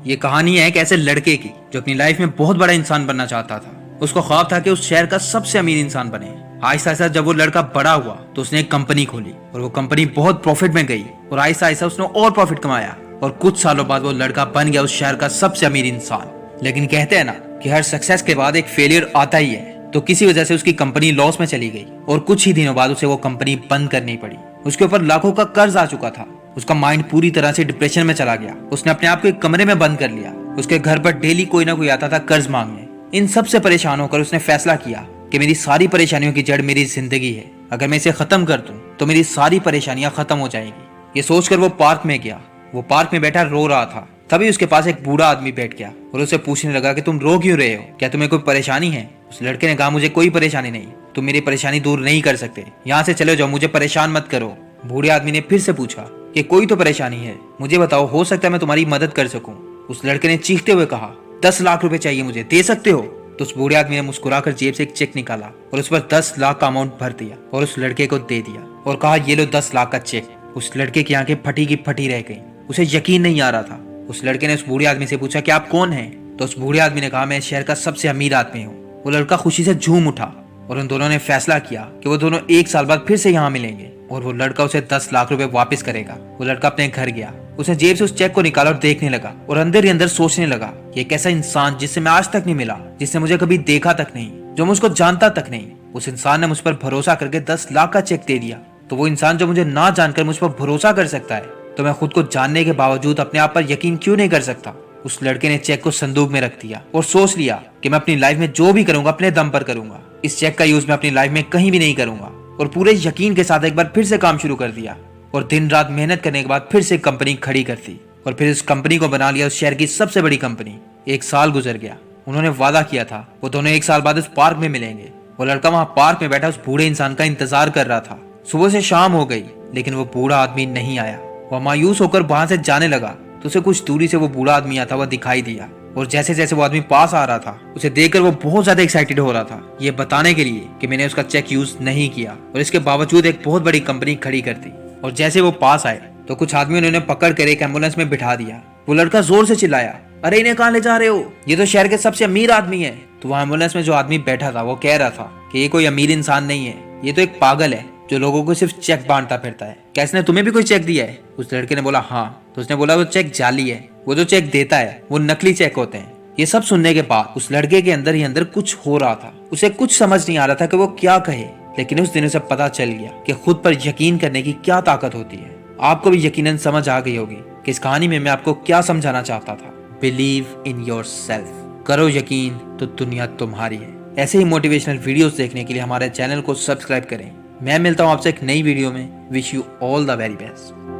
ये कहानी है एक ऐसे लड़के की जो अपनी लाइफ में बहुत बड़ा इंसान बनना चाहता था। उसको ख्वाब था कि उस शहर का सबसे अमीर इंसान बने। आहिस्ता आहिस्ता जब वो लड़का बड़ा हुआ तो उसने एक कंपनी खोली और वो कंपनी बहुत प्रॉफिट में गई और आहिस्ता आहिस्ता उसने और प्रॉफिट कमाया और कुछ सालों बाद वो लड़का बन गया उस शहर का सबसे अमीर इंसान। लेकिन कहते हैं ना कि हर सक्सेस के बाद एक फेलियर आता ही है। तो किसी वजह से उसकी कंपनी लॉस में चली गई और कुछ ही दिनों बाद उसे वो कंपनी बंद करनी पड़ी। उसके ऊपर लाखों का कर्ज आ चुका था। उसका माइंड पूरी तरह से डिप्रेशन में चला गया। उसने अपने आप को एक कमरे में बंद कर लिया। उसके घर पर डेली कोई ना कोई आता था कर्ज मांगने। इन सब से परेशान होकर उसने फैसला किया कि मेरी सारी परेशानियों की जड़ मेरी जिंदगी है। अगर मैं इसे खत्म कर दूं तो मेरी सारी परेशानियां खत्म हो जाएंगी। ये सोचकर वो पार्क में गया। वो पार्क में बैठा रो रहा था। तभी उसके पास एक बूढ़ा आदमी बैठ गया और उसे पूछने लगा कि तुम रो क्यों रहे हो, क्या तुम्हें कोई परेशानी है। उस लड़के ने कहा मुझे कोई परेशानी नहीं, तुम मेरी परेशानी दूर नहीं कर सकते, यहाँ से चले जाओ, मुझे परेशान मत करो। बूढ़े आदमी ने फिर से पूछा कि कोई तो परेशानी है, मुझे बताओ, हो सकता है मैं तुम्हारी मदद कर सकूं। उस लड़के ने चीखते हुए कहा 10 लाख रुपए चाहिए मुझे, दे सकते हो। तो उस बूढ़े आदमी ने मुस्कुराकर जेब से एक चेक निकाला और उस पर 10 लाख का अमाउंट भर दिया और उस लड़के को दे दिया और कहा ये लो 10 लाख का चेक। उस लड़के की आंखें फटी की फटी रह गई। उसे यकीन नहीं आ रहा था। उस लड़के ने उस बूढ़े आदमी से पूछा कि आप कौन हैं। तो उस बूढ़े आदमी ने कहा मैं शहर का सबसे अमीर आदमी हूँ। वो लड़का खुशी से झूम उठा और उन दोनों ने फैसला किया कि वो दोनों 1 साल बाद फिर से यहाँ मिलेंगे और वो लड़का उसे 10 लाख रुपए वापस करेगा। वो लड़का अपने घर गया। उसने जेब से उस चेक को निकाला और देखने लगा और अंदर ही अंदर सोचने लगा ये एक ऐसा इंसान जिससे मैं आज तक नहीं मिला, जिसने मुझे कभी देखा तक नहीं, जो मुझको जानता तक नहीं। उस इंसान ने मुझ पर भरोसा करके 10 लाख का चेक दे दिया। तो वो इंसान जो मुझे ना जानकर मुझ पर भरोसा कर सकता है, तो मैं खुद को जानने के बावजूद अपने आप पर यकीन क्यों नहीं कर सकता। उस लड़के ने चेक को संदूक में रख दिया और सोच लिया कि मैं अपनी लाइफ में जो भी करूंगा अपने दम पर करूंगा। इस चेक का यूज मैं अपनी लाइफ में कहीं भी नहीं करूंगा। और पूरे यकीन के साथ एक बार फिर से काम शुरू कर दिया और दिन रात मेहनत करने के बाद फिर से कंपनी खड़ी कर दी और फिर इस कंपनी को बना लिया उस शहर की सबसे बड़ी कंपनी। 1 साल गुजर गया। उन्होंने वादा किया था वो दोनों 1 साल बाद उस पार्क में मिलेंगे। वो लड़का वहां पार्क में बैठा उस बूढ़े इंसान का इंतजार कर रहा था। सुबह से शाम हो गई लेकिन वो बूढ़ा आदमी नहीं आया। वह मायूस होकर वहां से जाने लगा तो उसे कुछ दूरी से वो बूढ़ा आदमी आता हुआ दिखाई दिया और जैसे जैसे वो आदमी पास आ रहा था उसे देखकर वो बहुत ज्यादा एक्साइटेड हो रहा था, ये बताने के लिए कि मैंने उसका चेक यूज नहीं किया और इसके बावजूद एक बहुत बड़ी कंपनी खड़ी कर दी। और जैसे वो पास आए तो कुछ आदमियों ने उन्हें पकड़ कर एक एम्बुलेंस में बिठा दिया। वो लड़का जोर से चिल्लाया अरे इन्हें कहाँ ले जा रहे हो, ये तो शहर के सबसे अमीर आदमी है। तो वह एम्बुलेंस में जो आदमी बैठा था वो कह रहा था कि ये कोई अमीर इंसान नहीं है, ये तो एक पागल है जो लोगों को सिर्फ चेक बांटता फिरता है। क्या इसने तुम्हें भी कोई चेक दिया है? उस लड़के ने बोला हाँ। तो उसने बोला वो चेक जाली है, वो जो चेक देता है वो नकली चेक होते हैं। ये सब सुनने के बाद उस लड़के के अंदर ही अंदर कुछ हो रहा था। उसे कुछ समझ नहीं आ रहा था कि वो क्या कहे, लेकिन उस दिन उसे पता चल गया कि खुद पर यकीन करने की क्या ताकत होती है। आपको भी यकीनन समझ आ गई होगी कि इस कहानी में मैं आपको क्या समझाना चाहता था। बिलीव इन योरसेल्फ, करो यकीन तो दुनिया तुम्हारी है। ऐसे ही मोटिवेशनल वीडियोस देखने के लिए हमारे चैनल को सब्सक्राइब करें। मैं मिलता हूं आपसे एक नई वीडियो में। Wish you all the very best.